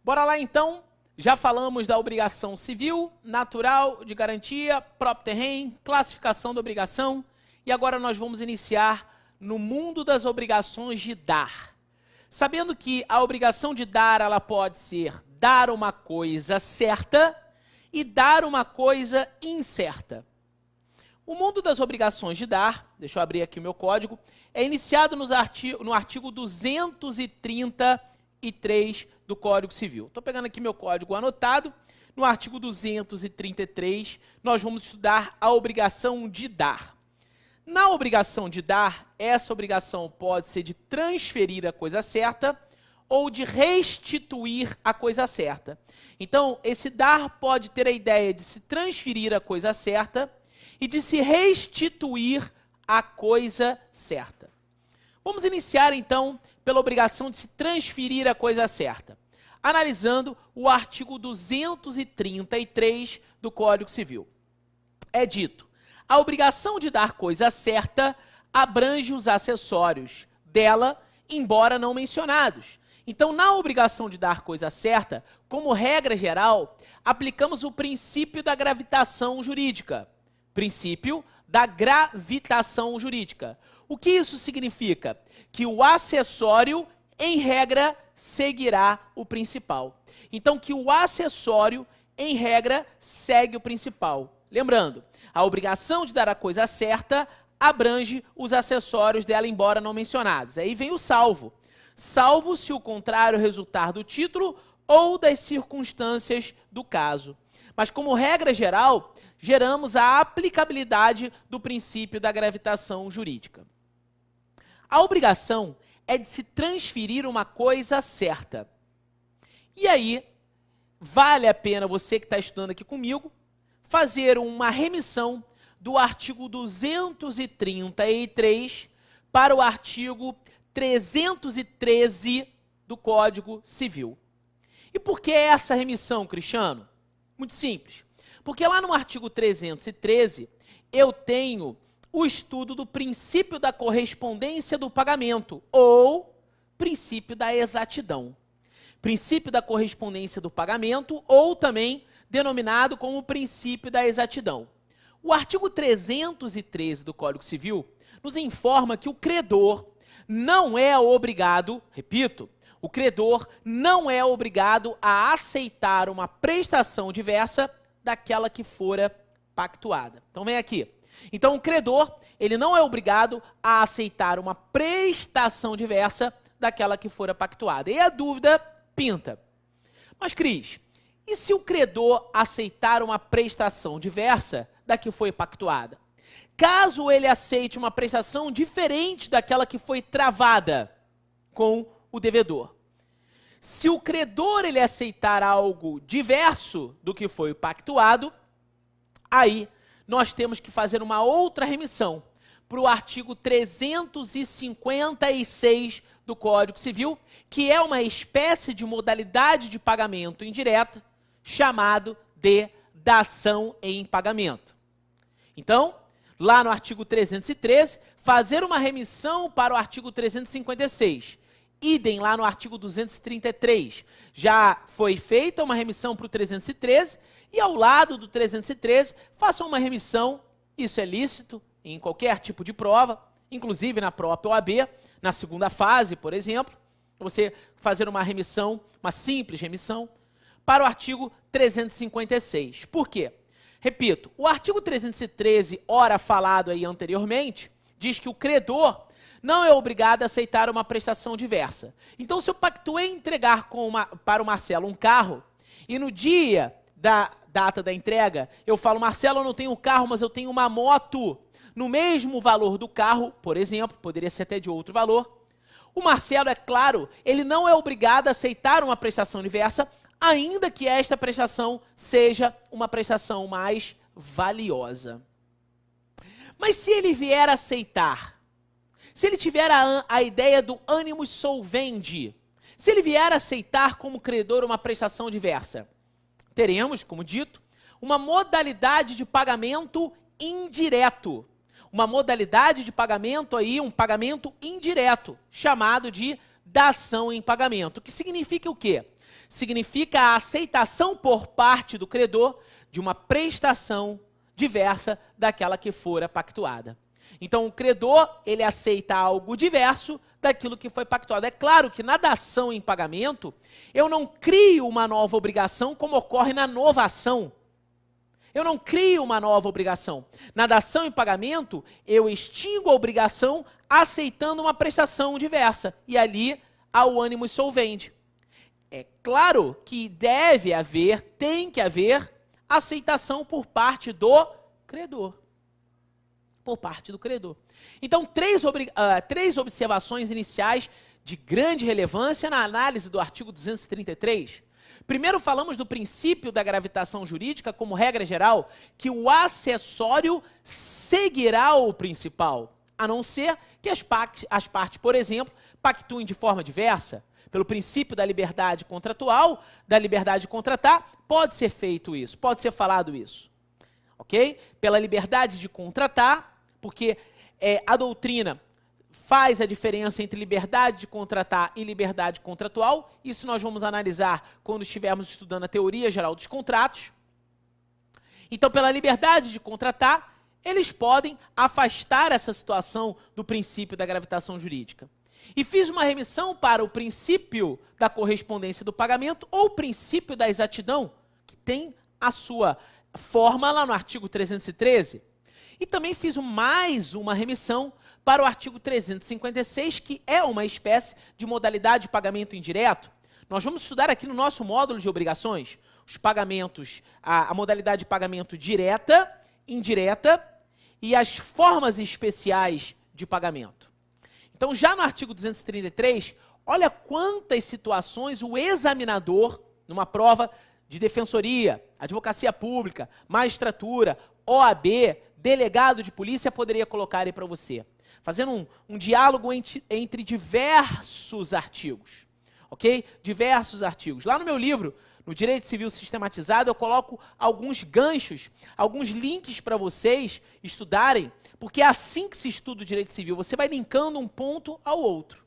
Bora lá então, já falamos da obrigação civil, natural, de garantia, próprio terreno, classificação da obrigação, e agora nós vamos iniciar no mundo das obrigações de dar. Sabendo que a obrigação de dar, ela pode ser dar uma coisa certa e dar uma coisa incerta. O mundo das obrigações de dar, deixa eu abrir aqui o meu código, é iniciado no artigo 233 do Código Civil. Estou pegando aqui meu código anotado. No artigo 233, nós vamos estudar a obrigação de dar. Na obrigação de dar, essa obrigação pode ser de transferir a coisa certa ou de restituir a coisa certa. Então, esse dar pode ter a ideia de se transferir a coisa certa e de se restituir a coisa certa. Vamos iniciar, então, pela obrigação de se transferir a coisa certa, analisando o artigo 233 do Código Civil. É dito: a obrigação de dar coisa certa abrange os acessórios dela, embora não mencionados. Então, na obrigação de dar coisa certa, como regra geral, aplicamos o princípio da gravitação jurídica. Princípio da gravitação jurídica. O que isso significa? Que o acessório, em regra, seguirá o principal. Então, que o acessório, em regra, segue o principal. Lembrando, a obrigação de dar a coisa certa abrange os acessórios dela, embora não mencionados. Aí vem o salvo. Salvo se o contrário resultar do título ou das circunstâncias do caso. Mas, como regra geral, geramos a aplicabilidade do princípio da gravitação jurídica. A obrigação é de se transferir uma coisa certa. E aí, vale a pena você que está estudando aqui comigo, fazer uma remissão do artigo 233 para o artigo 313 do Código Civil. E por que essa remissão, Cristiano? Muito simples. Porque lá no artigo 313, eu tenho o estudo do princípio da correspondência do pagamento, ou princípio da exatidão. Princípio da correspondência do pagamento, ou também denominado como princípio da exatidão. O artigo 313 do Código Civil nos informa que o credor não é obrigado, repito, o credor não é obrigado a aceitar uma prestação diversa daquela que fora pactuada. Então vem aqui. Então o credor, ele não é obrigado a aceitar uma prestação diversa daquela que fora pactuada. E a dúvida pinta. Mas, Cris, e se o credor aceitar uma prestação diversa da que foi pactuada? Caso ele aceite uma prestação diferente daquela que foi travada com o devedor. Se o credor ele aceitar algo diverso do que foi pactuado, aí nós temos que fazer uma outra remissão para o artigo 356 do Código Civil, que é uma espécie de modalidade de pagamento indireta, chamado de dação em pagamento. Então, lá no artigo 313, fazer uma remissão para o artigo 356. Idem lá no artigo 233. Já foi feita uma remissão para o 313 e ao lado do 313 façam uma remissão, isso é lícito em qualquer tipo de prova, inclusive na própria OAB, na segunda fase, por exemplo, você fazer uma remissão, uma simples remissão, para o artigo 356. Por quê? Repito, o artigo 313, ora falado aí anteriormente, diz que o credor não é obrigado a aceitar uma prestação diversa. Então, se eu pactuei entregar para o Marcelo um carro, e no dia da data da entrega, eu falo, Marcelo, eu não tenho carro, mas eu tenho uma moto no mesmo valor do carro, por exemplo, poderia ser até de outro valor, o Marcelo, é claro, ele não é obrigado a aceitar uma prestação diversa, ainda que esta prestação seja uma prestação mais valiosa. Mas se ele vier a aceitar, se ele tiver a ideia do animus solvendi, se ele vier a aceitar como credor uma prestação diversa, teremos, como dito, uma modalidade de pagamento indireto. Uma modalidade de pagamento aí, um pagamento indireto, chamado de dação em pagamento. Que significa o quê? significa a aceitação por parte do credor de uma prestação diversa daquela que fora pactuada. Então, o credor, ele aceita algo diverso daquilo que foi pactuado. É claro que na dação em pagamento, eu não crio uma nova obrigação como ocorre na novação. Eu não crio uma nova obrigação. Na dação em pagamento, eu extingo a obrigação aceitando uma prestação diversa. E ali há o ânimo solvente. É claro que deve haver, tem que haver, aceitação por parte do credor. Por parte do credor. Então, três observações iniciais de grande relevância na análise do artigo 233. Primeiro, falamos do princípio da gravitação jurídica como regra geral, que o acessório seguirá o principal, a não ser que as partes, por exemplo, pactuem de forma diversa. Pelo princípio da liberdade contratual, da liberdade de contratar, pode ser feito isso, pode ser falado isso. Ok? Pela liberdade de contratar, porque a doutrina faz a diferença entre liberdade de contratar e liberdade contratual. Isso nós vamos analisar quando estivermos estudando a teoria geral dos contratos. Então, pela liberdade de contratar, eles podem afastar essa situação do princípio da gravitação jurídica. E fiz uma remissão para o princípio da correspondência do pagamento ou o princípio da exatidão, que tem a sua forma lá no artigo 313. E também fiz mais uma remissão para o artigo 356, que é uma espécie de modalidade de pagamento indireto. Nós vamos estudar aqui no nosso módulo de obrigações os pagamentos, a modalidade de pagamento direta, indireta e as formas especiais de pagamento. Então, já no artigo 233, olha quantas situações o examinador, numa prova de defensoria, advocacia pública, magistratura, OAB, delegado de polícia, poderia colocar aí para você. Fazendo um diálogo entre diversos artigos, ok? Diversos artigos. Lá no meu livro, no Direito Civil Sistematizado, eu coloco alguns ganchos, alguns links para vocês estudarem, porque é assim que se estuda o direito civil. Você vai linkando um ponto ao outro.